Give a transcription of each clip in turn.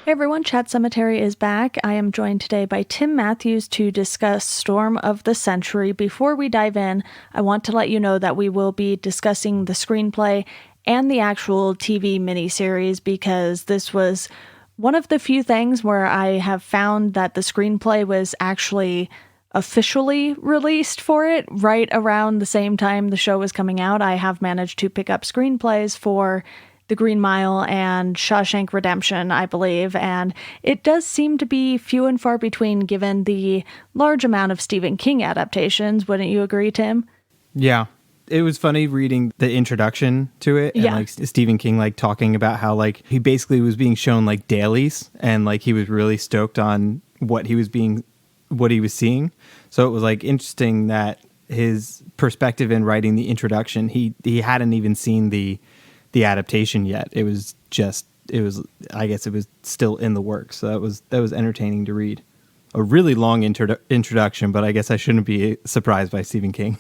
Hey everyone, Chat Sematary is back. I am joined today by Tim Mathews to discuss Storm of the Century. Before we dive in, I want to let you know that we will be discussing the screenplay and the actual TV miniseries because this was one of the few things where I have found that the screenplay was actually officially released for it right around the same time the show was coming out. I have managed to pick up screenplays for The Green Mile and Shawshank Redemption, I believe, and it does seem to be few and far between given the large amount of Stephen King adaptations. Wouldn't you agree, Tim? Yeah. It was funny reading the introduction to it and like Stephen King like talking about how like he basically was being shown like dailies and like he was really stoked on what he was seeing. So it was like interesting that his perspective in writing the introduction, he hadn't even seen the adaptation yet. I guess it was still in the works. So that was entertaining to read. A really long introduction, but I guess I shouldn't be surprised by Stephen King.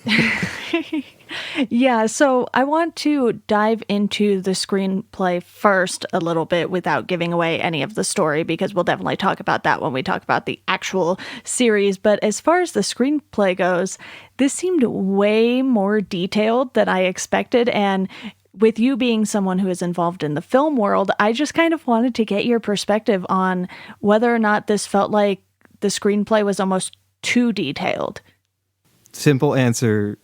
Yeah, so I want to dive into the screenplay first a little bit without giving away any of the story, because we'll definitely talk about that when we talk about the actual series. But as far as the screenplay goes, this seemed way more detailed than I expected. And with you being someone who is involved in the film world, I just kind of wanted to get your perspective on whether or not this felt like the screenplay was almost too detailed. Simple answer.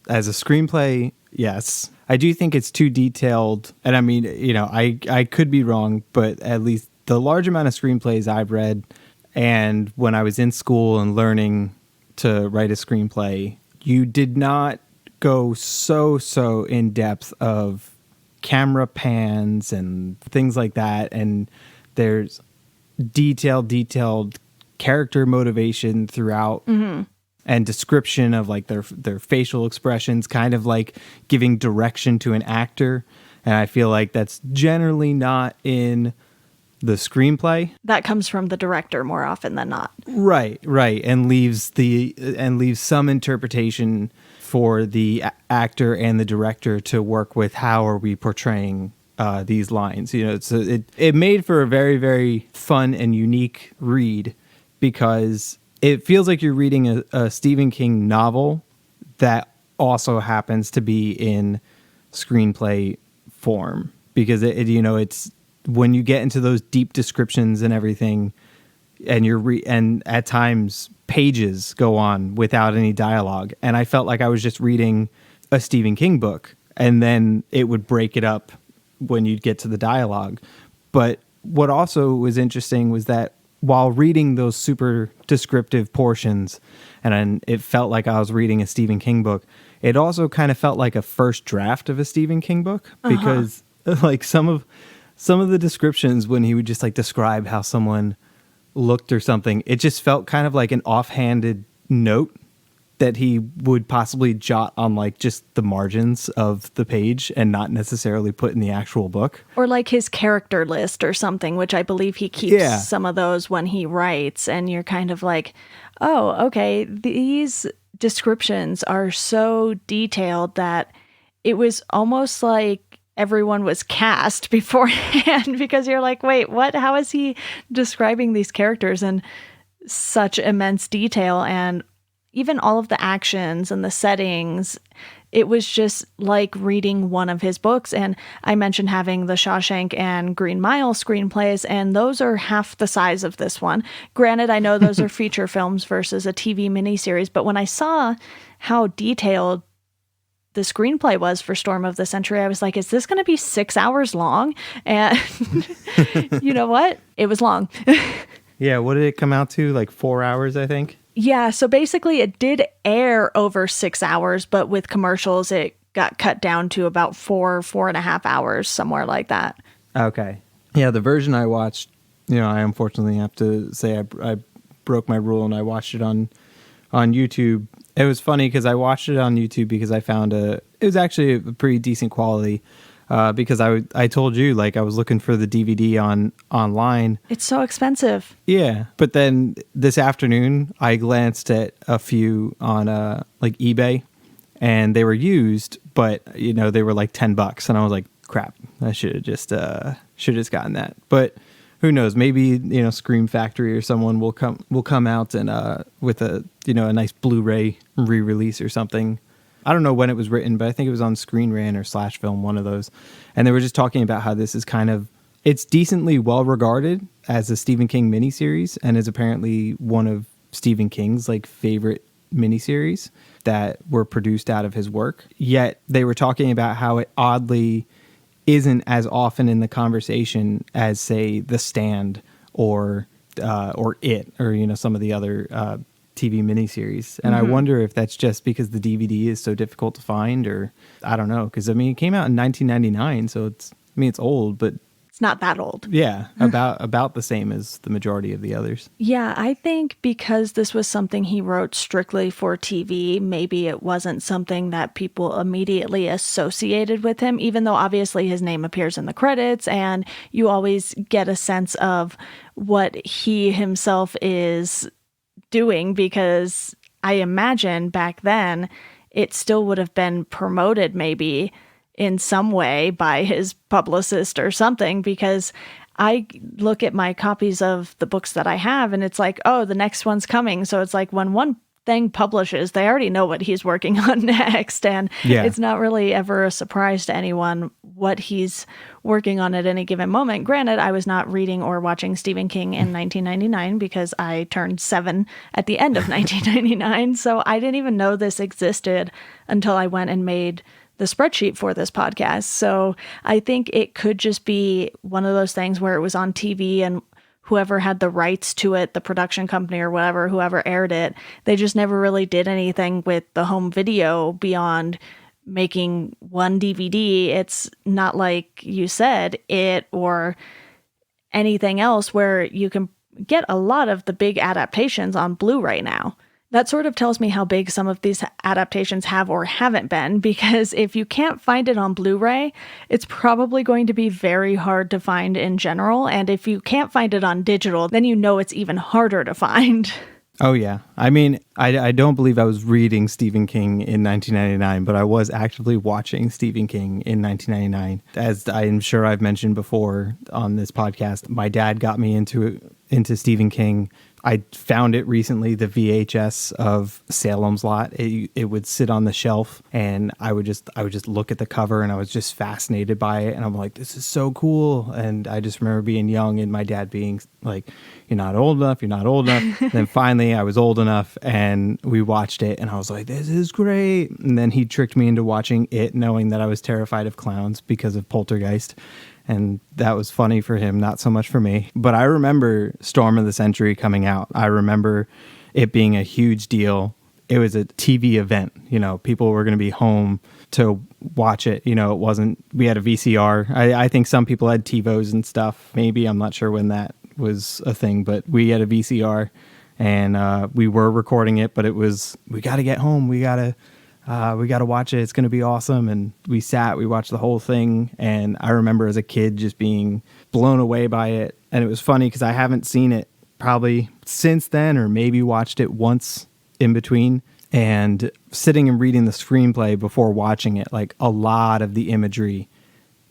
As a screenplay, yes. I do think it's too detailed. And I mean, I could be wrong, but at least the large amount of screenplays I've read and when I was in school and learning to write a screenplay, you did not go so in depth of camera pans and things like that. And there's detailed character motivation throughout. Mm-hmm. And description of like their facial expressions, kind of like giving direction to an actor. And I feel like that's generally not in the screenplay. That comes from the director more often than not. Right. And leaves some interpretation for the actor and the director to work with. How are we portraying these lines? It made for a very, very fun and unique read because it feels like you're reading a Stephen King novel that also happens to be in screenplay form, because it's when you get into those deep descriptions and everything, and and at times pages go on without any dialogue, and I felt like I was just reading a Stephen King book, and then it would break it up when you'd get to the dialogue. But what also was interesting was that while reading those super descriptive portions, and it felt like I was reading a Stephen King book, it also kind of felt like a first draft of a Stephen King book, because like some of the descriptions when he would just like describe how someone looked or something, it just felt kind of like an offhanded note that he would possibly jot on like just the margins of the page and not necessarily put in the actual book. Or like his character list or something, which I believe he keeps some of those when he writes. And you're kind of like, oh, okay, these descriptions are so detailed that it was almost like everyone was cast beforehand, because you're like, wait, what? How is he describing these characters in such immense detail? And even all of the actions and the settings, it was just like reading one of his books. And I mentioned having the Shawshank and Green Mile screenplays, and those are half the size of this one. Granted, I know those are feature films versus a TV miniseries, but when I saw how detailed the screenplay was for Storm of the Century, I was like, is this going to be 6 hours long? And you know what? It was long. Yeah, what did it come out to? Like 4 hours, I think? Yeah, so basically it did air over 6 hours, but with commercials, it got cut down to about 4.5 hours, somewhere like that. Okay. Yeah, the version I watched, I unfortunately have to say I broke my rule and I watched it on YouTube. It was funny because I watched it on YouTube because I found it was actually a pretty decent quality. Because I told you, like, I was looking for the DVD online. It's so expensive. Yeah. But then this afternoon, I glanced at a few on like eBay, and they were used, but they were like $10, and I was like, crap, I should have just gotten that. But who knows? Maybe Scream Factory or someone will come out and with a a nice Blu-ray re-release or something. I don't know when it was written, but I think it was on Screen Rant or Slash Film, one of those. And they were just talking about how this is it's decently well regarded as a Stephen King miniseries, and is apparently one of Stephen King's favorite miniseries that were produced out of his work. Yet they were talking about how it oddly isn't as often in the conversation as, say, The Stand or It, or some of the other TV miniseries. And I wonder if that's just because the DVD is so difficult to find, or I don't know, because it came out in 1999, so it's old, but it's not that old. Yeah, about the same as the majority of the others. Yeah, I think because this was something he wrote strictly for TV, maybe it wasn't something that people immediately associated with him, even though obviously his name appears in the credits and you always get a sense of what he himself is doing, because I imagine back then it still would have been promoted maybe in some way by his publicist or something, because I look at my copies of the books that I have and it's like, oh, the next one's coming. So it's like when one thing publishes, they already know what he's working on next. And it's not really ever a surprise to anyone what he's working on at any given moment. Granted, I was not reading or watching Stephen King in 1999 because I turned 7 at the end of 1999. So I didn't even know this existed until I went and made the spreadsheet for this podcast. So I think it could just be one of those things where it was on TV and whoever had the rights to it, the production company or whatever, whoever aired it, they just never really did anything with the home video beyond making one DVD. It's not like you said, It or anything else where you can get a lot of the big adaptations on Blu-ray now. That sort of tells me how big some of these adaptations have or haven't been, because if you can't find it on Blu-ray, it's probably going to be very hard to find in general. And if you can't find it on digital, then it's even harder to find. Oh, yeah. I don't believe I was reading Stephen King in 1999, but I was actively watching Stephen King in 1999. As I'm sure I've mentioned before on this podcast, my dad got me into Stephen King. I found it recently, the VHS of Salem's Lot. It would sit on the shelf, and I would just look at the cover, and I was just fascinated by it. And I'm like, this is so cool. And I just remember being young and my dad being like, you're not old enough. You're not old enough. And then finally I was old enough and we watched it, and I was like, this is great. And then he tricked me into watching It, knowing that I was terrified of clowns because of Poltergeist. And that was funny for him, not so much for me. But I remember Storm of the Century coming out. I remember it being a huge deal. It was a TV event. People were going to be home to watch it. It wasn't, we had a VCR. I think some people had TiVos and stuff. Maybe, I'm not sure when that was a thing, but we had a VCR and we were recording it, but it was, we got to get home. We got to watch it. It's going to be awesome. And we watched the whole thing. And I remember as a kid just being blown away by it. And it was funny because I haven't seen it probably since then, or maybe watched it once in between. And sitting and reading the screenplay before watching it, a lot of the imagery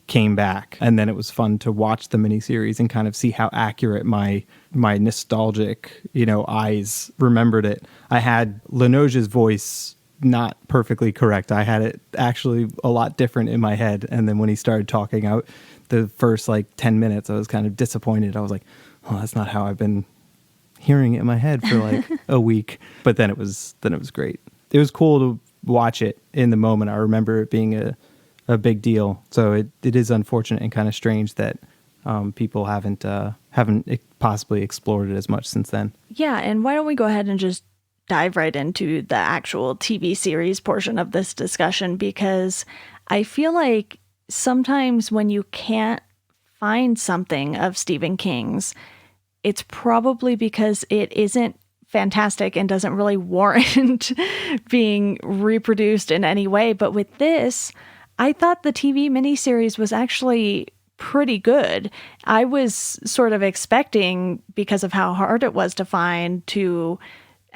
came back. And then it was fun to watch the miniseries and kind of see how accurate my nostalgic, eyes remembered it. I had Linoge's voice not perfectly correct. I had it actually a lot different in my head. And then when he started talking out the first 10 minutes, I was kind of disappointed. I was like, oh, that's not how I've been hearing it in my head for a week. But then it was great. It was cool to watch it in the moment. I remember it being a big deal. So it is unfortunate and kind of strange that people haven't possibly explored it as much since then. Yeah. And why don't we go ahead and just dive right into the actual TV series portion of this discussion, because I feel like sometimes when you can't find something of Stephen King's, it's probably because it isn't fantastic and doesn't really warrant being reproduced in any way. But with this, I thought the TV miniseries was actually pretty good. I was sort of expecting, because of how hard it was to find, to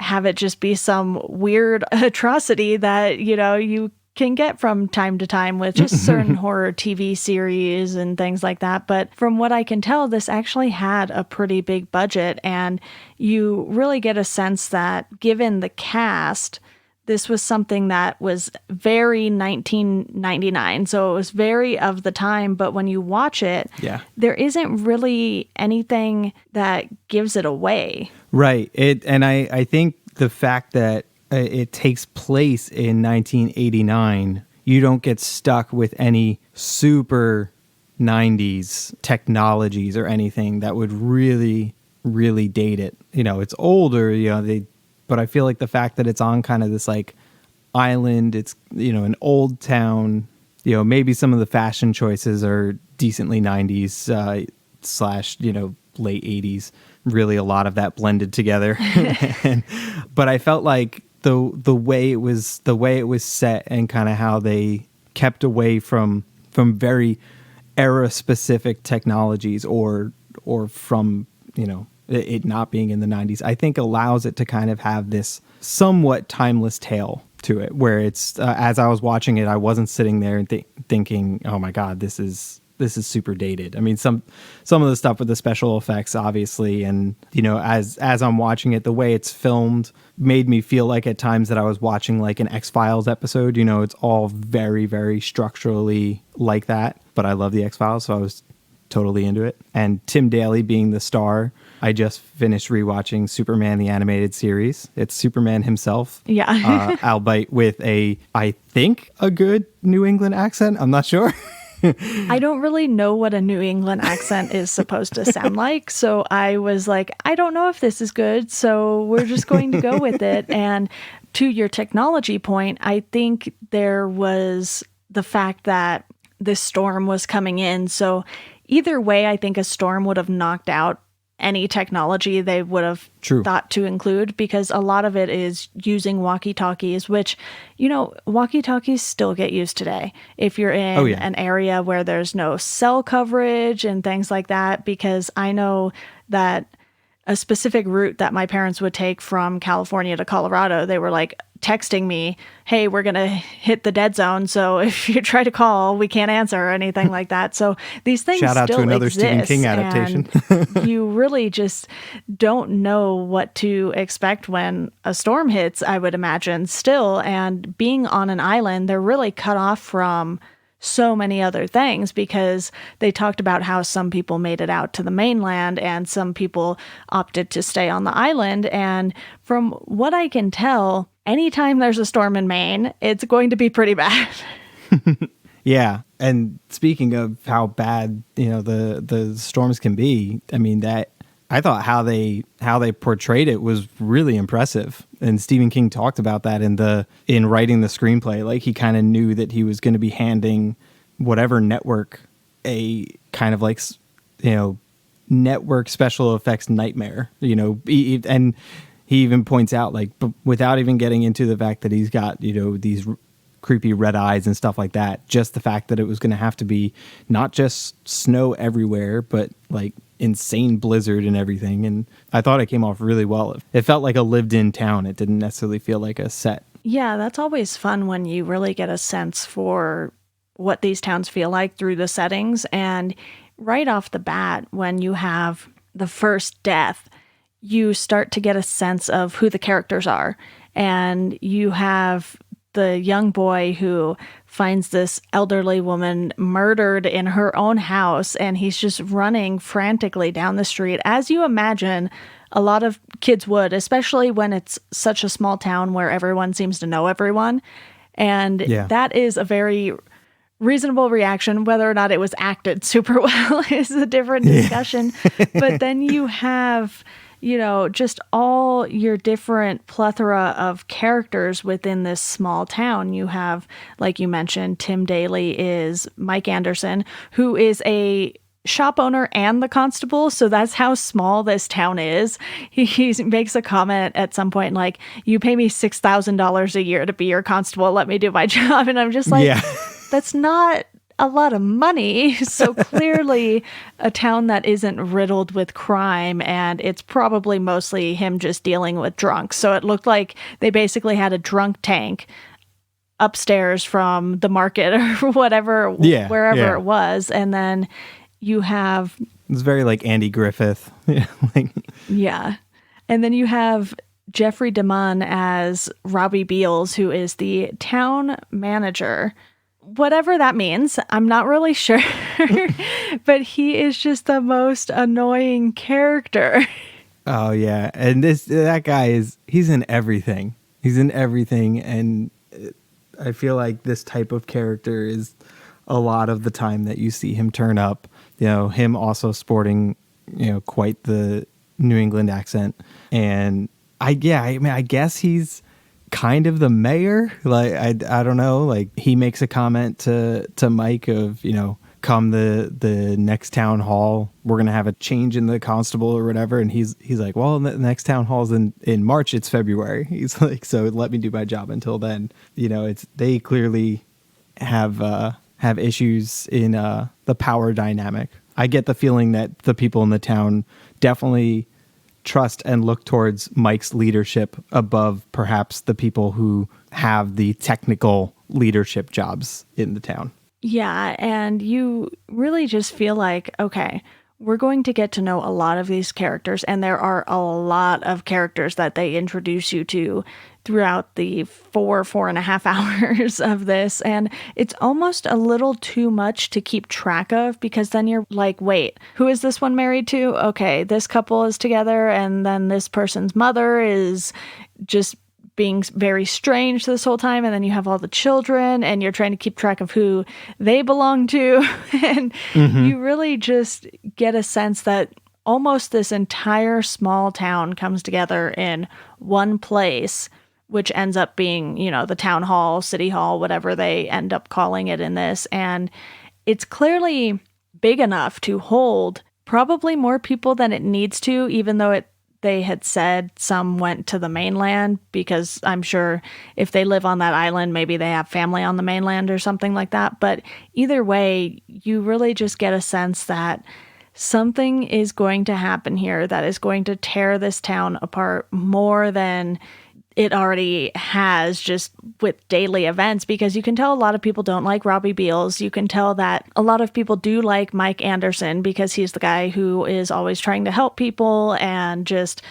have it just be some weird atrocity that, you can get from time to time with just certain horror TV series and things like that. But from what I can tell, this actually had a pretty big budget, and you really get a sense that given the cast, this was something that was very 1999. So it was very of the time. But when you watch it, there isn't really anything that gives it away. Right. And I think the fact that it takes place in 1989, you don't get stuck with any super 90s technologies or anything that would really, really date it. You know, it's older, but I feel like the fact that it's on kind of this like island, it's, an old town, maybe some of the fashion choices are decently 90s slash, late 80s. Really a lot of that blended together. But I felt like the way it was set and kind of how they kept away from very era specific technologies or from, it not being in the 90s, I think allows it to kind of have this somewhat timeless tale to it, where it's as I was watching it, I wasn't sitting there and thinking, oh my God, this is super dated. I mean, some of the stuff with the special effects, obviously, and as I'm watching it, the way it's filmed made me feel like at times that I was watching like an X-Files episode. It's all very, very structurally like that. But I love the X-Files, so I was totally into it. And Tim Daly being the star, I just finished rewatching Superman the Animated Series. It's Superman himself, albeit with I think a good New England accent. I'm not sure. I don't really know what a New England accent is supposed to sound like. So I was like, I don't know if this is good. So we're just going to go with it. And to your technology point, I think there was the fact that this storm was coming in. So either way, I think a storm would have knocked out any technology they would have thought to include, because a lot of it is using walkie-talkies, which, walkie-talkies still get used today. If you're in an area where there's no cell coverage and things like that, because I know that a specific route that my parents would take from California to Colorado, they were like texting me, hey, we're going to hit the dead zone. So if you try to call, we can't answer or anything like that. So these things shout out still to another exist, Stephen King adaptation. You really just don't know what to expect when a storm hits, I would imagine still. And being on an island, they're really cut off from so many other things, because they talked about how some people made it out to the mainland and some people opted to stay on the island. And from what I can tell, anytime there's a storm in Maine, it's going to be pretty bad. Yeah. And speaking of how bad, the storms can be, I mean, that I thought how they portrayed it was really impressive. And Stephen King talked about that in writing the screenplay. Like, he kind of knew that he was going to be handing whatever network a kind of like, network special effects nightmare, and he even points out, like, without even getting into the fact that he's got, these creepy red eyes and stuff like that, just the fact that it was going to have to be not just snow everywhere, but like insane blizzard and everything. And I thought it came off really well. It felt like a lived-in town. It didn't necessarily feel like a set. Yeah, that's always fun when you really get a sense for what these towns feel like through the settings. And right off the bat, when you have the first death, you start to get a sense of who the characters are. And you have the young boy who finds this elderly woman murdered in her own house, and he's just running frantically down the street, as you imagine a lot of kids would, especially when it's such a small town where everyone seems to know everyone. And that is a very reasonable reaction. Whether or not it was acted super well is a different discussion. But then you have, just all your different plethora of characters within this small town. You have, like you mentioned, Tim Daly is Mike Anderson, who is a shop owner and the constable. So that's how small this town is. He makes a comment at some point like, you pay me $6,000 a year to be your constable. Let me do my job. And I'm just like, that's not a lot of money. So clearly a town that isn't riddled with crime, and it's probably mostly him just dealing with drunks. So it looked like they basically had a drunk tank upstairs from the market or whatever, wherever it was. And then you have... It's very like Andy Griffith. Yeah. And then you have Jeffrey DeMunn as Robbie Beals, who is the town manager. Whatever that means, I'm not really sure. But he is just the most annoying character. Oh, yeah. And that guy he's in everything. He's in everything. And I feel like this type of character is a lot of the time that you see him turn up. Him also sporting, quite the New England accent. And I guess he's kind of the mayor. Like, I don't know. Like, he makes a comment to Mike of, come the next town hall, we're going to have a change in the constable or whatever. And he's like, well, the next town hall's in March. It's February. He's like, so let me do my job until then. They clearly have issues in the power dynamic. I get the feeling that the people in the town definitely trust and look towards Mike's leadership above perhaps the people who have the technical leadership jobs in the town. Yeah, and you really just feel like, okay, we're going to get to know a lot of these characters, and there are a lot of characters that they introduce you to throughout the 4.5 hours of this, and it's almost a little too much to keep track of, because then you're like, wait, who is this one married to? Okay, this couple is together, and then this person's mother is just being very strange this whole time, and then you have all the children and you're trying to keep track of who they belong to. And you really just get a sense that almost this entire small town comes together in one place, which ends up being, the town hall, city hall, whatever they end up calling it in this. And it's clearly big enough to hold probably more people than it needs to, even though they had said some went to the mainland, because I'm sure if they live on that island, maybe they have family on the mainland or something like that. But either way, you really just get a sense that something is going to happen here that is going to tear this town apart more than it already has, just with daily events, because you can tell a lot of people don't like Robbie Beals. You can tell that a lot of people do like Mike Anderson, because he's the guy who is always trying to help people and just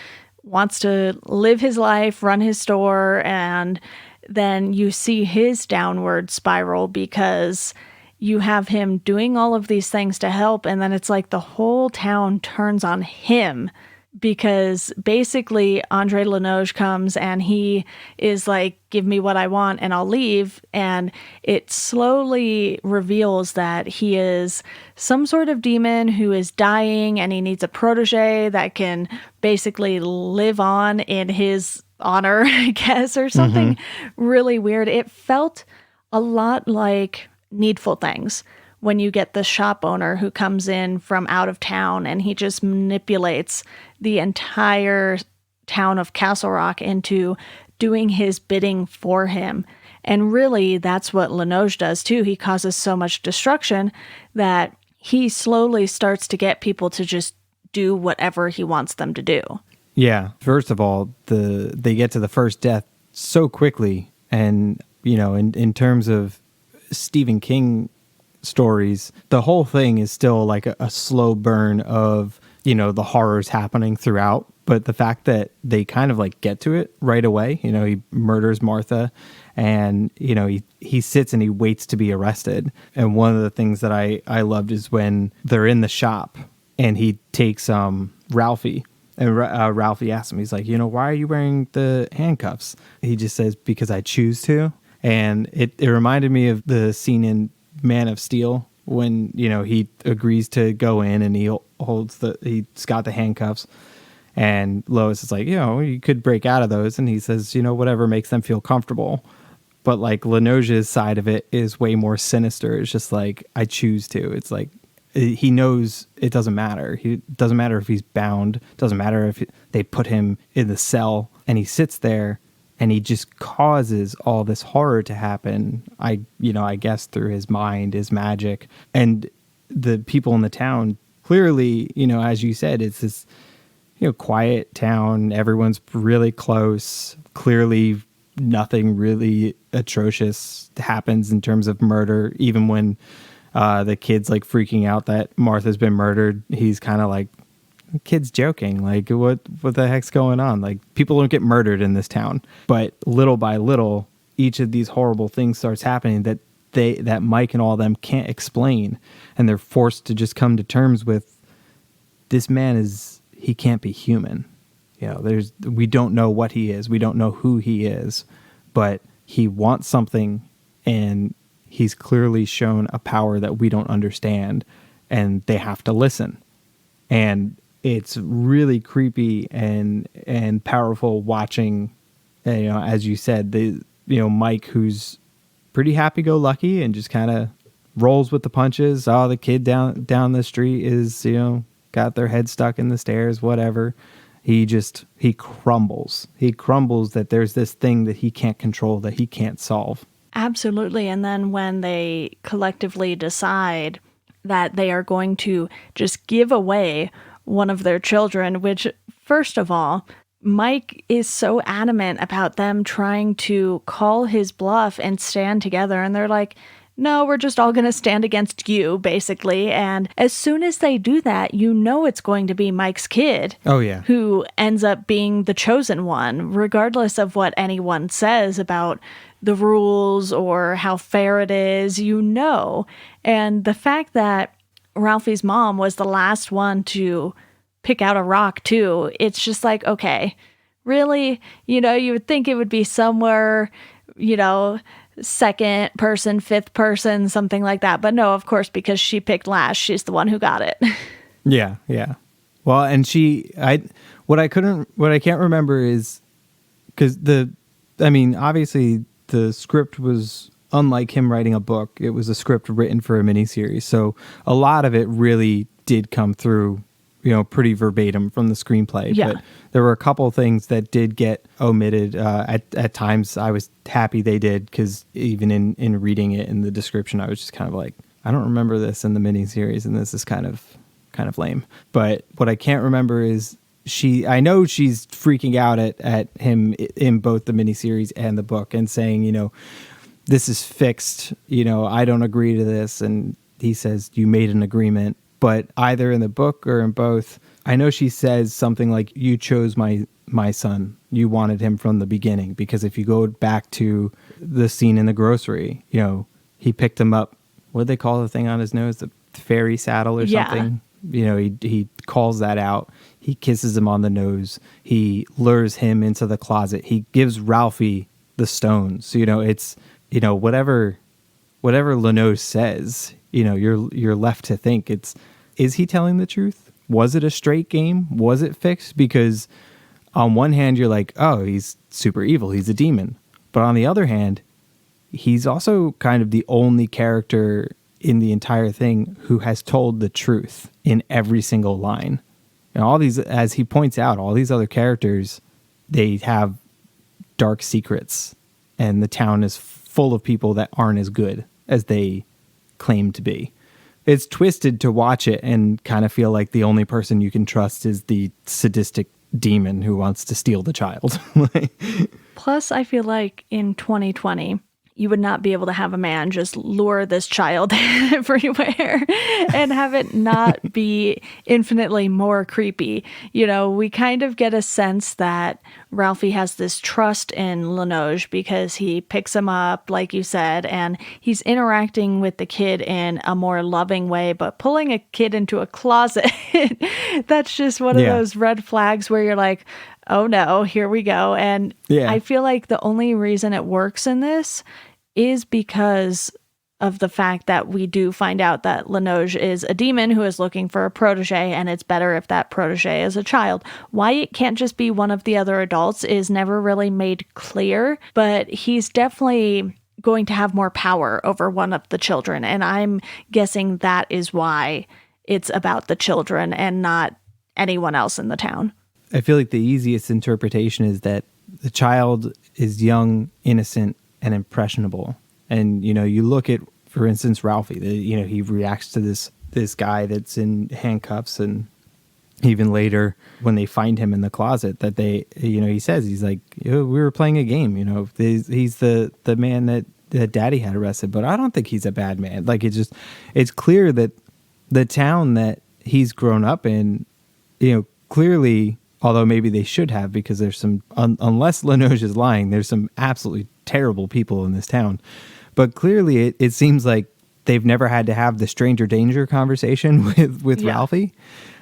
wants to live his life, run his store. And then you see his downward spiral because you have him doing all of these things to help, and then it's like the whole town turns on him, because basically Andre Lenoge comes and he is like, give me what I want and I'll leave. And it slowly reveals that he is some sort of demon who is dying, and he needs a protege that can basically live on in his honor, I guess, or something really weird. It felt a lot like Needful Things, when you get the shop owner who comes in from out of town and he just manipulates the entire town of Castle Rock into doing his bidding for him. And really, that's what Lenoge does too. He causes so much destruction that he slowly starts to get people to just do whatever he wants them to do. Yeah. First of all, they get to the first death so quickly. And, in terms of Stephen King stories, the whole thing is still like a slow burn of, the horrors happening throughout. But the fact that they kind of like get to it right away, he murders Martha, and, he sits and he waits to be arrested. And one of the things that I loved is when they're in the shop and he takes Ralphie. And Ralphie asks him, he's like, why are you wearing the handcuffs? He just says, because I choose to. And it reminded me of the scene in Man of Steel when, he agrees to go in and he's got the handcuffs, and Lois is like, you could break out of those. And he says, whatever makes them feel comfortable. But like Lenoge's side of it is way more sinister. It's just like, I choose to. It's like, he knows it doesn't matter. It doesn't matter if he's bound. It doesn't matter if they put him in the cell, and he sits there and he just causes all this horror to happen. I guess through his mind, his magic. And the people in the town, clearly, as you said, it's this, quiet town. Everyone's really close. Clearly, nothing really atrocious happens in terms of murder. Even when the kid's like freaking out that Martha's been murdered, he's kind of like, kid's joking. Like, what the heck's going on? Like, people don't get murdered in this town. But little by little, each of these horrible things starts happening that Mike and all of them can't explain, and they're forced to just come to terms with, this man he can't be human. You know, we don't know what he is. We don't know who he is, but he wants something, and he's clearly shown a power that we don't understand, and they have to listen. And it's really creepy and powerful watching, you know, as you said, Mike, who's pretty happy-go-lucky and just kind of rolls with the punches. Oh, the kid down the street is, you know, got their head stuck in the stairs, whatever. He crumbles. He crumbles that there's this thing that he can't control, that he can't solve. Absolutely. And then when they collectively decide that they are going to just give away one of their children, which, first of all, Mike is so adamant about them trying to call his bluff and stand together. And they're like, no, we're just all going to stand against you, basically. And as soon as they do that, you know it's going to be Mike's kid. Oh, yeah. Who ends up being the chosen one, regardless of what anyone says about the rules or how fair it is, you know. And the fact that Ralphie's mom was the last one to pick out a rock, too, it's just like, okay, really? You know, you would think it would be somewhere, you know, second person, fifth person, something like that. But no, of course, because she picked last, she's the one who got it. Yeah. Well, and what I can't remember is, because obviously the script was unlike him writing a book. It was a script written for a miniseries. So a lot of it really did come through, you know, pretty verbatim from the screenplay. Yeah. But there were a couple of things that did get omitted. At times I was happy they did, because even in reading it in the description, I was just kind of like, I don't remember this in the miniseries, and this is kind of lame. But what I can't remember is, I know she's freaking out at him in both the miniseries and the book, and saying, you know, this is fixed, you know, I don't agree to this. And he says, you made an agreement. But either in the book or in both, I know she says something like, you chose my son. You wanted him from the beginning. Because if you go back to the scene in the grocery, you know, he picked him up. What did they call the thing on his nose? The fairy saddle or something? You know, he calls that out. He kisses him on the nose. He lures him into the closet. He gives Ralphie the stones. So, you know, it's, you know, whatever Lenoche says, you know, you're left to think, is he telling the truth? Was it a straight game? Was it fixed? Because on one hand, you're like, oh, he's super evil. He's a demon. But on the other hand, he's also kind of the only character in the entire thing who has told the truth in every single line. And all these, as he points out, all these other characters, they have dark secrets, and the town is full of people that aren't as good as they claim to be. It's twisted to watch it and kind of feel like the only person you can trust is the sadistic demon who wants to steal the child. Plus, I feel like in 2020, you would not be able to have a man just lure this child everywhere and have it not be infinitely more creepy. You know, we kind of get a sense that Ralphie has this trust in Lenoche because he picks him up, like you said, and he's interacting with the kid in a more loving way, but pulling a kid into a closet, that's just one of those red flags where you're like, oh no, here we go. And I feel like the only reason it works in this is because of the fact that we do find out that Lenoche is a demon who is looking for a protege, and it's better if that protege is a child. Why it can't just be one of the other adults is never really made clear, but he's definitely going to have more power over one of the children, and I'm guessing that is why it's about the children and not anyone else in the town. I feel like the easiest interpretation is that the child is young, innocent, and impressionable. And, you know, you look at, for instance, Ralphie, you know, he reacts to this guy that's in handcuffs, and even later when they find him in the closet that he says, he's like, we were playing a game, he's the man that daddy had arrested, but I don't think he's a bad man. Like, it's clear that the town that he's grown up in, clearly, although maybe they should have, because there's some, unless Linoge is lying, there's some absolutely terrible people in this town. But clearly it seems like they've never had to have the stranger danger conversation with Ralphie.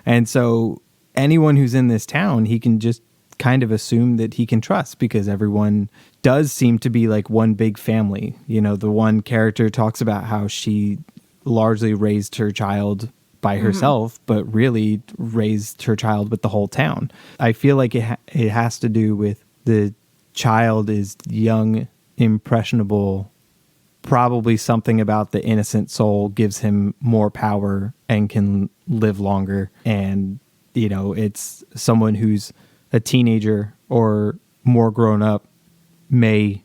And so anyone who's in this town, he can just kind of assume that he can trust, because everyone does seem to be like one big family. The one character talks about how she largely raised her child by herself, but really raised her child with the whole town. I feel like it has to do with the child is young, impressionable. Probably something about the innocent soul gives him more power and can live longer. And, it's someone who's a teenager or more grown up may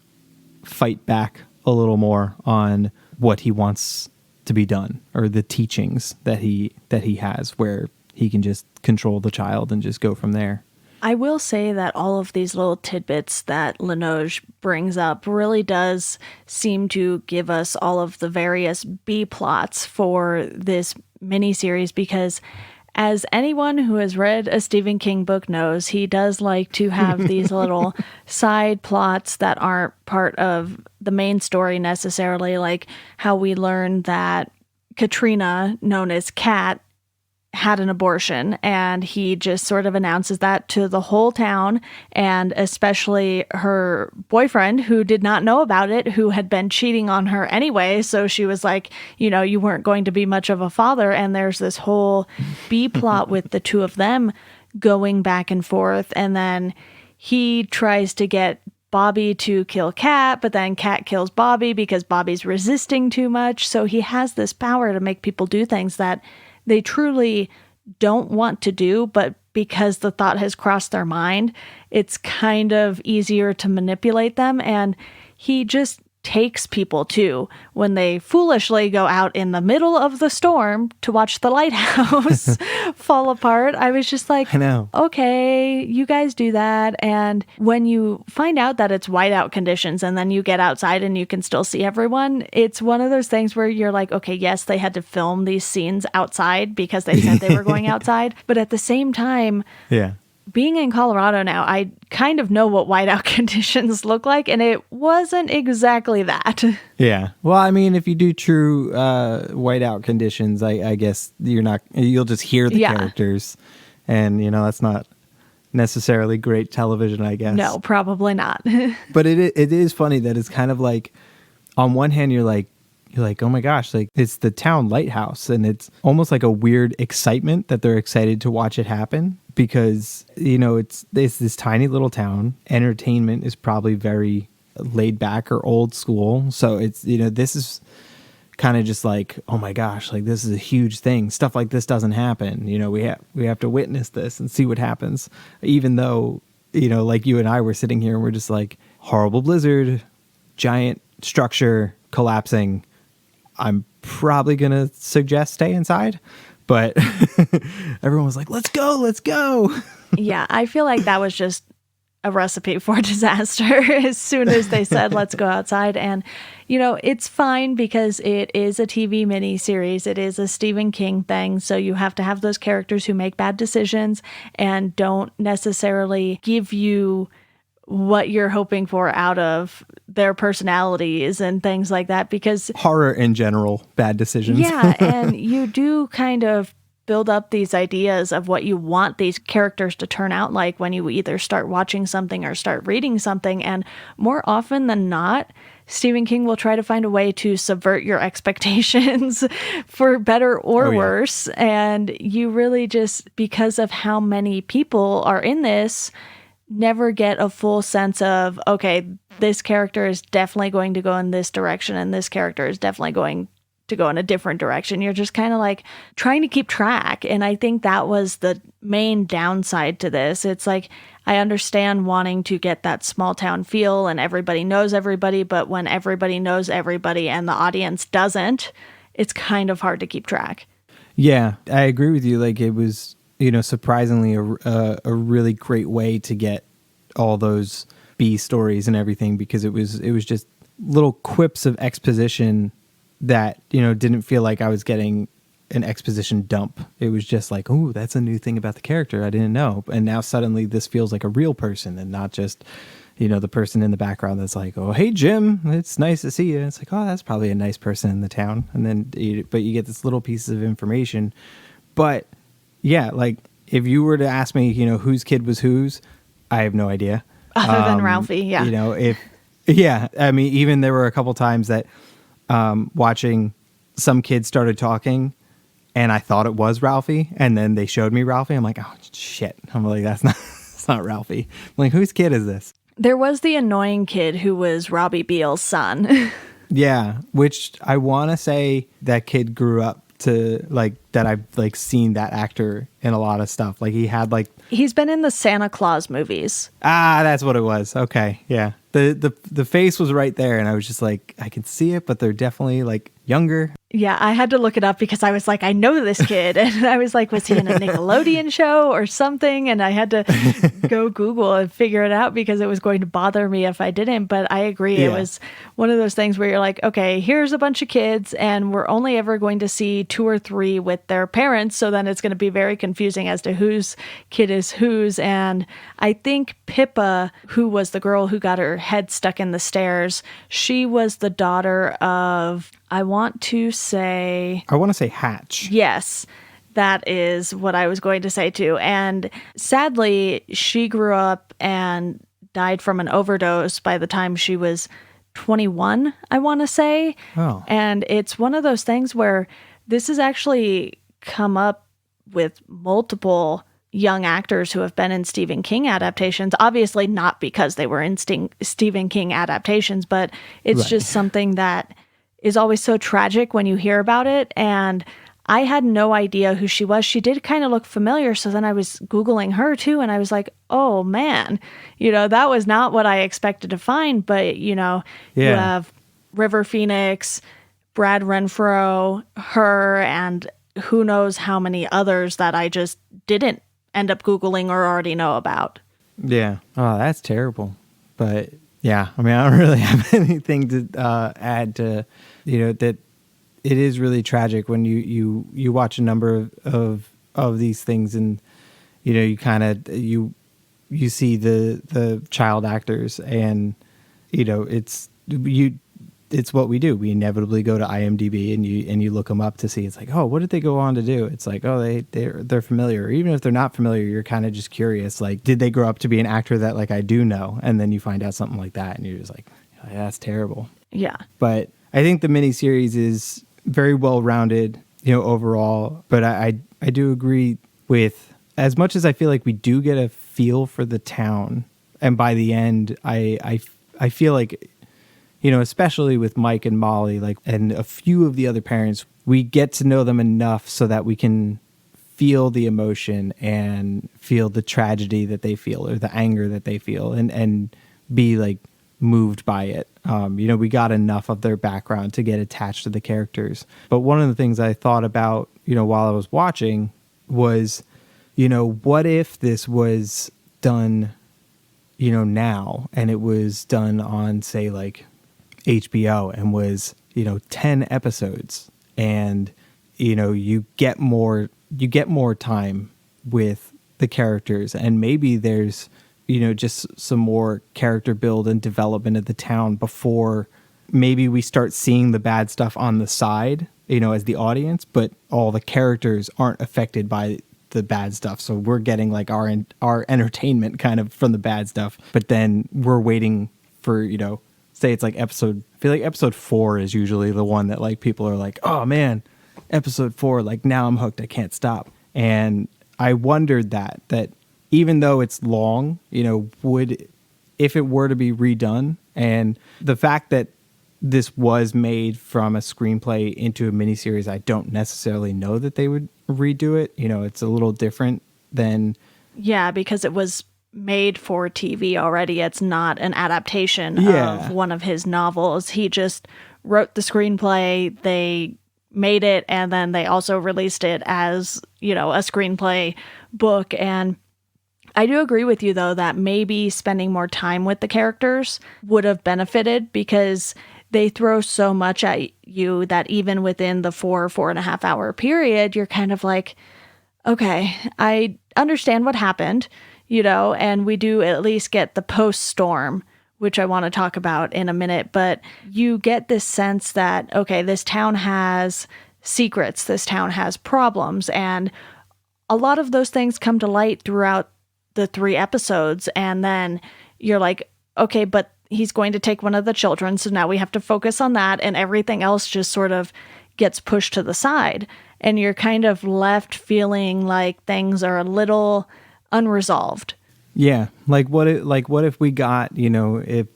fight back a little more on what he wants to be done, or the teachings that he has, where he can just control the child and just go from there. I will say that all of these little tidbits that Linoge brings up really does seem to give us all of the various B plots for this miniseries, because as anyone who has read a Stephen King book knows, he does like to have these little side plots that aren't part of the main story necessarily, like how we learn that Katrina, known as Kat, had an abortion, and he just sort of announces that to the whole town, and especially her boyfriend, who did not know about it, who had been cheating on her anyway. So she was like, you weren't going to be much of a father. And there's this whole B plot with the two of them going back and forth. And then he tries to get Bobby to kill Kat, but then Kat kills Bobby because Bobby's resisting too much. So he has this power to make people do things that they truly don't want to do, but because the thought has crossed their mind, it's kind of easier to manipulate them. And he just takes people too when they foolishly go out in the middle of the storm to watch the lighthouse fall apart. I was just like, I know. Okay, you guys do that. And when you find out that it's whiteout conditions and then you get outside and you can still see everyone, it's one of those things where you're like, okay, yes, they had to film these scenes outside because they said they were going outside. But at the same time, yeah, being in Colorado now, I kind of know what whiteout conditions look like, and it wasn't exactly that. Yeah. Well, I mean, if you do true whiteout conditions, I guess you'll just hear the characters, and that's not necessarily great television, I guess. No, probably not. But it is funny that it's kind of like, on one hand, you're like, oh my gosh, like, it's the town lighthouse, and it's almost like a weird excitement that they're excited to watch it happen, because it's this tiny little town. Entertainment is probably very laid back or old school, so it's this is kind of just like, oh my gosh, like, this is a huge thing. Stuff like this doesn't happen. We have to witness this and see what happens, even though like you and I were sitting here and we're just like, horrible blizzard, giant structure collapsing. I'm probably going to suggest stay inside, but everyone was like, let's go. Yeah, I feel like that was just a recipe for disaster as soon as they said, let's go outside. And, it's fine because it is a TV miniseries. It is a Stephen King thing. So you have to have those characters who make bad decisions and don't necessarily give you what you're hoping for out of their personalities and things like that, because horror in general, bad decisions. Yeah. And you do kind of build up these ideas of what you want these characters to turn out like when you either start watching something or start reading something. And more often than not, Stephen King will try to find a way to subvert your expectations for better or worse. And you really just, because of how many people are in this, never get a full sense of, okay, this character is definitely going to go in this direction and this character is definitely going to go in a different direction. You're just kind of like trying to keep track. And I think that was the main downside to this. It's like, I understand wanting to get that small town feel and everybody knows everybody, but when everybody knows everybody and the audience doesn't, it's kind of hard to keep track. Yeah, I agree with you. Like, it was surprisingly a really great way to get all those B stories and everything, because it was just little quips of exposition that, didn't feel like I was getting an exposition dump. It was just like, oh, that's a new thing about the character I didn't know. And now suddenly this feels like a real person and not just, the person in the background that's like, oh, hey, Jim, it's nice to see you. It's like, oh, that's probably a nice person in the town. And then, but you get this little pieces of information. But yeah, like if you were to ask me, whose kid was whose, I have no idea. Other than Ralphie, yeah. I mean, even there were a couple times that watching some kids started talking and I thought it was Ralphie, and then they showed me Ralphie. I'm like, oh, shit. I'm like, it's not Ralphie. I'm like, whose kid is this? There was the annoying kid who was Robbie Beale's son. Yeah, which I want to say that kid grew up to like that. I've like seen that actor in a lot of stuff. Like he's been in the Santa Claus movies. Ah, that's what it was. Okay, yeah. The face was right there, and I was just like, I can see it, but they're definitely like younger. Yeah, I had to look it up because I was like, I know this kid. And I was like, was he in a Nickelodeon show or something? And I had to go Google and figure it out because it was going to bother me if I didn't. But I agree. Yeah. It was one of those things where you're like, okay, here's a bunch of kids and we're only ever going to see 2 or 3 with their parents. So then it's going to be very confusing as to whose kid is whose. And I think Pippa, who was the girl who got her head stuck in the stairs, she was the daughter of... I want to say Hatch. Yes, that is what I was going to say too. And sadly, she grew up and died from an overdose by the time she was 21, I want to say. Oh. And it's one of those things where this has actually come up with multiple young actors who have been in Stephen King adaptations, obviously not because they were in Stephen King adaptations, but it's just something that is always so tragic when you hear about it. And I had no idea who she was. She did kind of look familiar. So then I was Googling her too. And I was like, oh man, that was not what I expected to find. But, you have River Phoenix, Brad Renfro, her, and who knows how many others that I just didn't end up Googling or already know about. Yeah. Oh, that's terrible. But yeah, I mean, I don't really have anything to add to, that it is really tragic when you watch a number of these things and, you kind of, you see the child actors and, it's what we do. We inevitably go to IMDb and you look them up to see, it's like, oh, what did they go on to do? It's like, oh, they're familiar. Or even if they're not familiar, you're kind of just curious. Like, did they grow up to be an actor that like I do know? And then you find out something like that and you're just like, oh, yeah, that's terrible. Yeah. But I think the miniseries is very well rounded, overall. But I do agree with, as much as I feel like we do get a feel for the town, and by the end, I feel like, especially with Mike and Molly, like, and a few of the other parents, we get to know them enough so that we can feel the emotion and feel the tragedy that they feel or the anger that they feel and be like moved by it. We got enough of their background to get attached to the characters. But one of the things I thought about, while I was watching was, what if this was done, now, and it was done on, say, like, HBO and was 10 episodes, and you get more time with the characters, and maybe there's just some more character build and development of the town before maybe we start seeing the bad stuff on the side, as the audience, but all the characters aren't affected by the bad stuff, so we're getting like our entertainment kind of from the bad stuff, but then we're waiting for say it's like I feel like episode 4 is usually the one that like people are like, oh man, episode 4, like now I'm hooked, I can't stop. And I wondered that even though it's long, would, if it were to be redone, and the fact that this was made from a screenplay into a miniseries, I don't necessarily know that they would redo it. It's a little different than... Yeah, because it was made for TV already. It's not an adaptation of one of his novels. He just wrote the screenplay. They made it, and then they also released it as, you know, a screenplay book. And I do agree with you, though, that maybe spending more time with the characters would have benefited, because they throw so much at you that even within the 4.5 hour period, you're kind of like, okay, I understand what happened, you know, and we do at least get the post-storm, which I want to talk about in a minute, but you get this sense that, okay, this town has secrets, this town has problems, and a lot of those things come to light throughout the 3 episodes, and then you're like, okay, but he's going to take one of the children, so now we have to focus on that, and everything else just sort of gets pushed to the side, and you're kind of left feeling like things are a little unresolved. Yeah, like what if we got, you know, if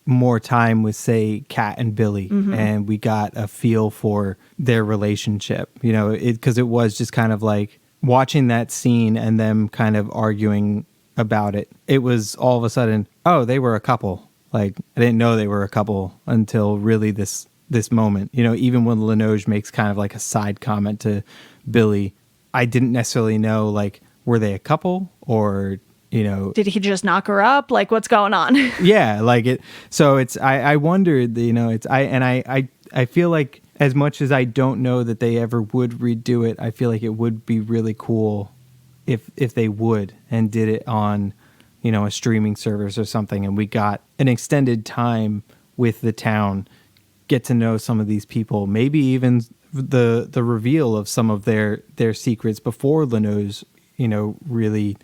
more time with, say, Kat and Billy, and we got a feel for their relationship, you know, because it was just kind of like watching that scene and them kind of arguing about it. It was all of a sudden, oh, they were a couple. Like, I didn't know they were a couple until really this moment. You know, even when Linoge makes kind of like a side comment to Billy, I didn't necessarily know, like, were they a couple, or, you know, did he just knock her up? Like, what's going on? Yeah, like it. So it's, I wondered, you know, I feel like, as much as I don't know that they ever would redo it, I feel like it would be really cool if they would and did it on, you know, a streaming service or something, and we got an extended time with the town, get to know some of these people, maybe even the reveal of some of their secrets before Linoge, you know, really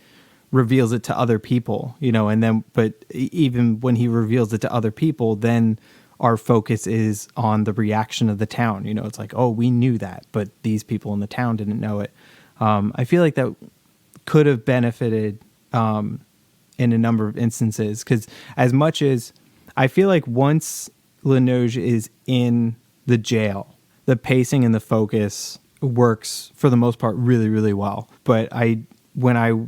reveals it to other people, you know, and then, but even when he reveals it to other people, then our focus is on the reaction of the town. You know, it's like, oh, we knew that, but these people in the town didn't know it. I feel like that could have benefited in a number of instances, because as much as I feel like once Linoge is in the jail, the pacing and the focus works for the most part really, really well. But when I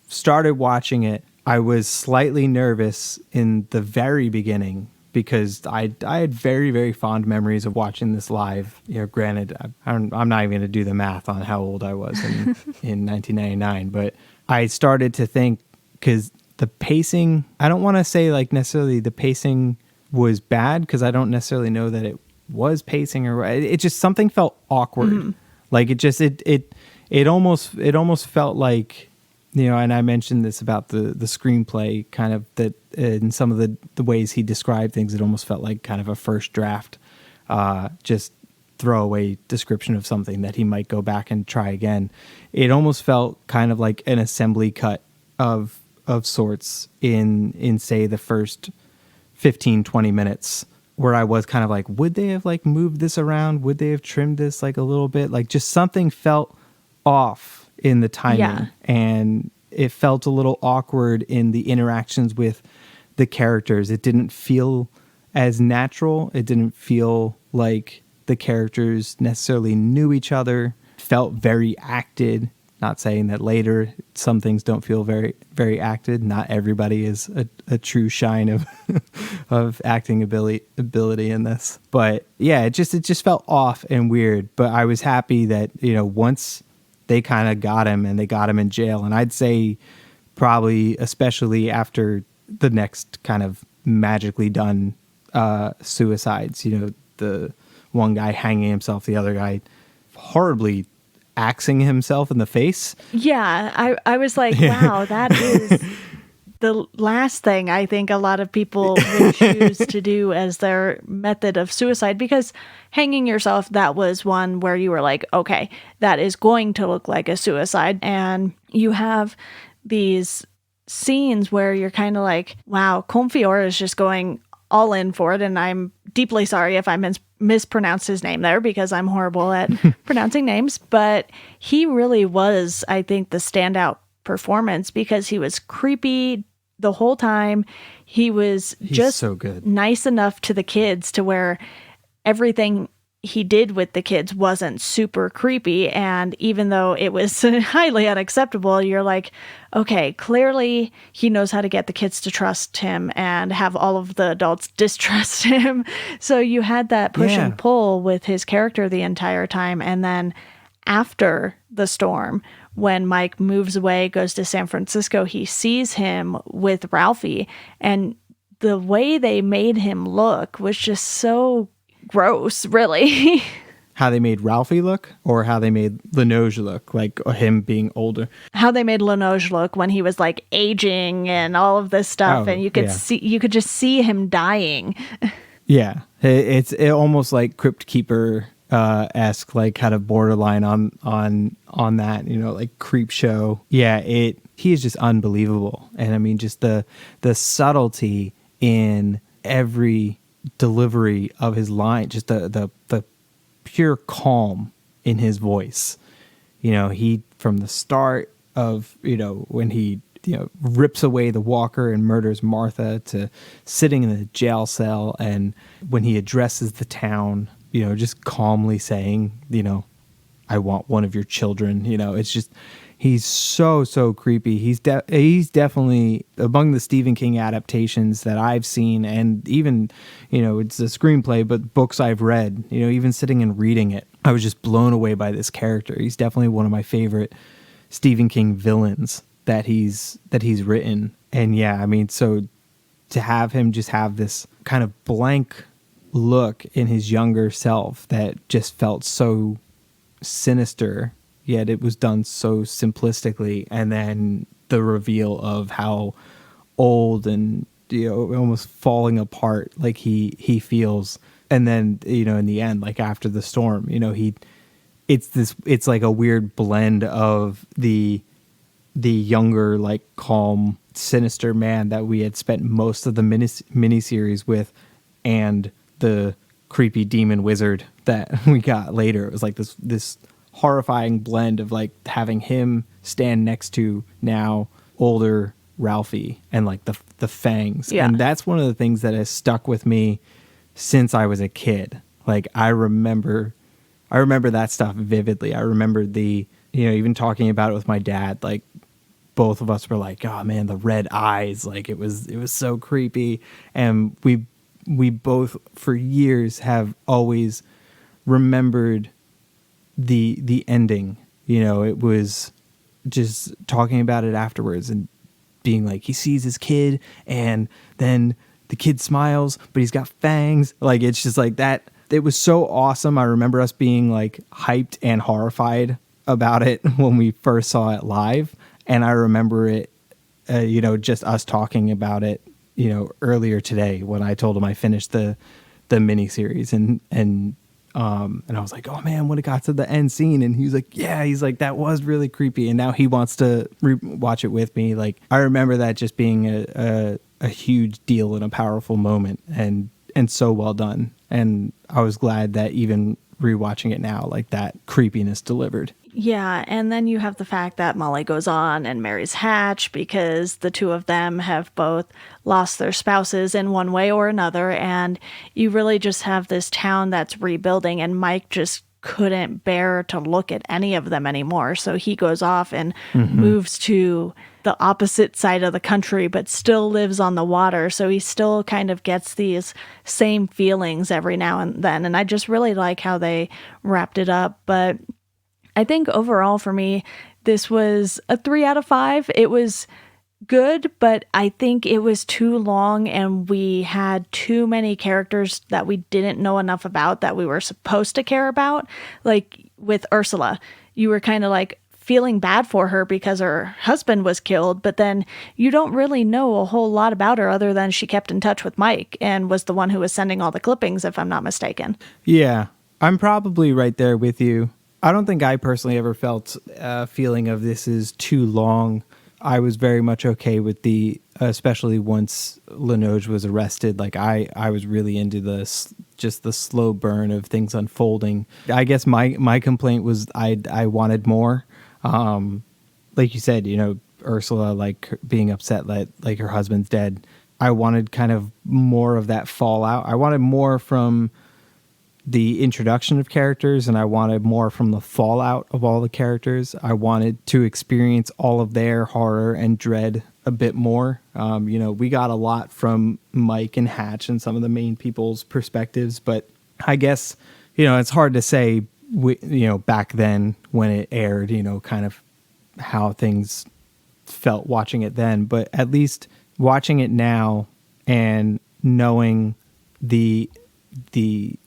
started watching it, I was slightly nervous in the very beginning, because I had very, very fond memories of watching this live. You know, granted, I'm not even going to do the math on how old I was in 1999, but I started to think, because the pacing, I don't want to say like necessarily the pacing was bad, because I don't necessarily know that it was pacing, or it just, something felt awkward. Like it almost felt like, you know, and I mentioned this about the screenplay, kind of, that in some of the ways he described things, it almost felt like kind of a first draft, just throwaway description of something that he might go back and try again. It almost felt kind of like an assembly cut of sorts in say the first 15-20 minutes, where I was kind of like, would they have like moved this around? Would they have trimmed this like a little bit? Like, just something felt off in the timing. Yeah. And it felt a little awkward in the interactions with the characters. It didn't feel as natural. It didn't feel like the characters necessarily knew each other. It felt very acted. Not saying that later some things don't feel very, very acted. Not everybody is a true shine of of acting ability in this. But yeah, it just felt off and weird. But I was happy that, you know, once they kind of got him, and they got him in jail, and I'd say probably especially after the next kind of magically done suicides, you know, the one guy hanging himself, the other guy horribly axing himself in the face. Yeah, I was like, wow, that is the last thing I think a lot of people would choose to do as their method of suicide, because hanging yourself, that was one where you were like, okay, that is going to look like a suicide. And you have these scenes where you're kind of like, wow, Confiore is just going all in for it. And I'm deeply sorry if I mispronounced his name there, because I'm horrible at pronouncing names. But he really was, I think, the standout performance, because he was creepy the whole time. He's just so good. Nice enough to the kids to where everything he did with the kids wasn't super creepy. And even though it was highly unacceptable, you're like, okay, clearly he knows how to get the kids to trust him and have all of the adults distrust him. So you had that push Yeah. and pull with his character the entire time. And then after the storm, when Mike moves away, goes to San Francisco, he sees him with Ralphie, and the way they made him look was just so gross, really. How they made Ralphie look, or how they made Linoge look, like him being older. How they made Linoge look when he was like aging and all of this stuff, and you could just see him dying. Yeah, it's almost like Crypt Keeper esque, like kind of borderline on that, like Creep Show. Yeah, he is just unbelievable, and I mean, just the subtlety in every delivery of his line, just the pure calm in his voice. He, from the start of, when he, rips away the walker and murders Martha, to sitting in the jail cell, and when he addresses the town, just calmly saying, I want one of your children. It's just, he's so creepy. He's definitely among the Stephen King adaptations that I've seen, and even, it's a screenplay, but books I've read, even sitting and reading it, I was just blown away by this character. He's definitely one of my favorite Stephen King villains that he's written. And yeah, I mean, so to have him just have this kind of blank look in his younger self that just felt so sinister, yet it was done so simplistically, and then the reveal of how old and almost falling apart like he feels, and then in the end, like after the storm, it's like a weird blend of the younger, like calm, sinister man that we had spent most of the miniseries with, and the creepy demon wizard that we got later. It was like this horrifying blend of like having him stand next to now older Ralphie, and like the fangs. Yeah. And that's one of the things that has stuck with me since I was a kid. Like I remember that stuff vividly. I remember even talking about it with my dad, like both of us were like, oh man, the red eyes, like it was so creepy. And we both for years have always remembered the ending. It was just talking about it afterwards and being like, he sees his kid and then the kid smiles, but he's got fangs. Like, it's just like that. It was so awesome. I remember us being like hyped and horrified about it when we first saw it live. And I remember it, just us talking about it, earlier today when I told him I finished the miniseries, and I was like, oh man, when it got to the end scene, and he was like, yeah, he's like, that was really creepy, and now he wants to watch it with me. Like, I remember that just being a huge deal and a powerful moment, and so well done. And I was glad that even rewatching it now, like that creepiness delivered. Yeah, and then you have the fact that Molly goes on and marries Hatch because the two of them have both lost their spouses in one way or another, and you really just have this town that's rebuilding, and Mike just couldn't bear to look at any of them anymore, so he goes off and moves to the opposite side of the country, but still lives on the water, so he still kind of gets these same feelings every now and then, and I just really like how they wrapped it up. But I think overall for me, this was a 3 out of 5. It was good, but I think it was too long and we had too many characters that we didn't know enough about that we were supposed to care about. Like with Ursula, you were kind of like feeling bad for her because her husband was killed, but then you don't really know a whole lot about her other than she kept in touch with Mike and was the one who was sending all the clippings, if I'm not mistaken. Yeah, I'm probably right there with you. I don't think I personally ever felt a feeling of this is too long. I was very much okay with especially once Linoge was arrested, like I was really into just the slow burn of things unfolding. I guess my complaint was I wanted more. Like you said, Ursula, like being upset that like her husband's dead. I wanted kind of more of that fallout. I wanted more from the introduction of characters, and I wanted more from the fallout of all the characters. I wanted to experience all of their horror and dread a bit more. We got a lot from Mike and Hatch and some of the main people's perspectives, but I guess, it's hard to say, back then when it aired, kind of how things felt watching it then, but at least watching it now and knowing the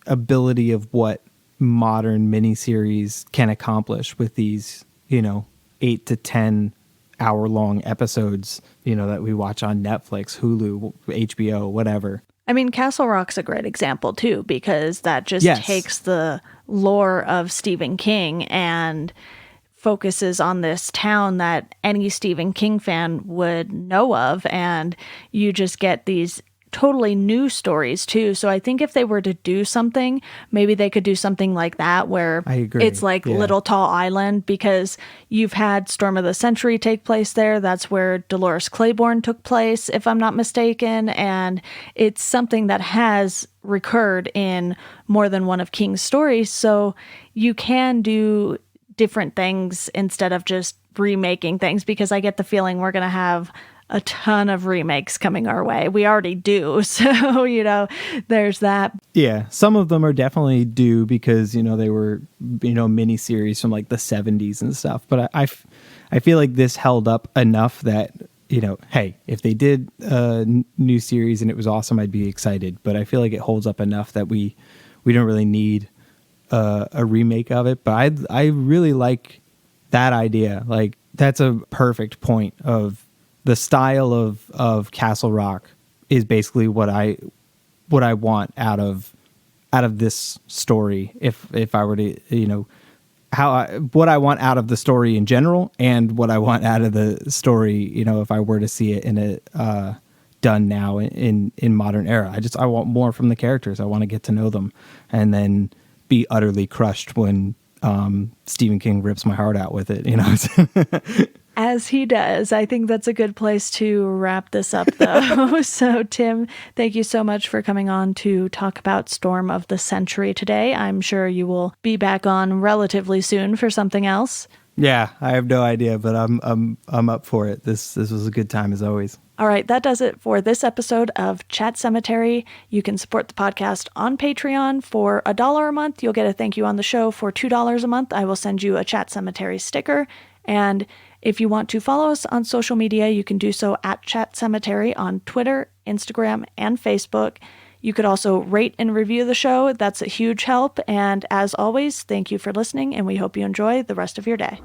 ability of what modern miniseries can accomplish with these, 8 to 10 hour long episodes, that we watch on Netflix, Hulu, HBO, whatever. I mean, Castle Rock's a great example too, because that just takes the lore of Stephen King and focuses on this town that any Stephen King fan would know of, and you just get these totally new stories too. So I think if they were to do something, maybe they could do something like that, where I agree. It's like Little Tall Island, because you've had Storm of the Century take place there. That's where Dolores Claiborne took place, if I'm not mistaken. And it's something that has recurred in more than one of King's stories. So you can do different things instead of just remaking things, because I get the feeling we're going to have a ton of remakes coming our way. We already do. So, there's that. Yeah. Some of them are definitely due because, they were, mini series from like the 70s and stuff. But I feel like this held up enough that, hey, if they did a new series and it was awesome, I'd be excited. But I feel like it holds up enough that we don't really need a remake of it. But I really like that idea. Like, that's a perfect point of the style of Castle Rock is basically what I want out of this story. If I were to, what I want out of the story in general, and what I want out of the story, if I were to see it in a done now in modern era. I want more from the characters. I want to get to know them, and then be utterly crushed when Stephen King rips my heart out with it. As he does. I think that's a good place to wrap this up, though. So, Tim, thank you so much for coming on to talk about Storm of the Century today. I'm sure you will be back on relatively soon for something else. Yeah, I have no idea, but I'm up for it. This was a good time as always. All right, that does it for this episode of Chat Sematary. You can support the podcast on Patreon for $1 a month. You'll get a thank you on the show. For $2 a month, I will send you a Chat Sematary sticker. And if you want to follow us on social media, you can do so at Chat Sematary on Twitter, Instagram, and Facebook. You could also rate and review the show. That's a huge help. And as always, thank you for listening, and we hope you enjoy the rest of your day.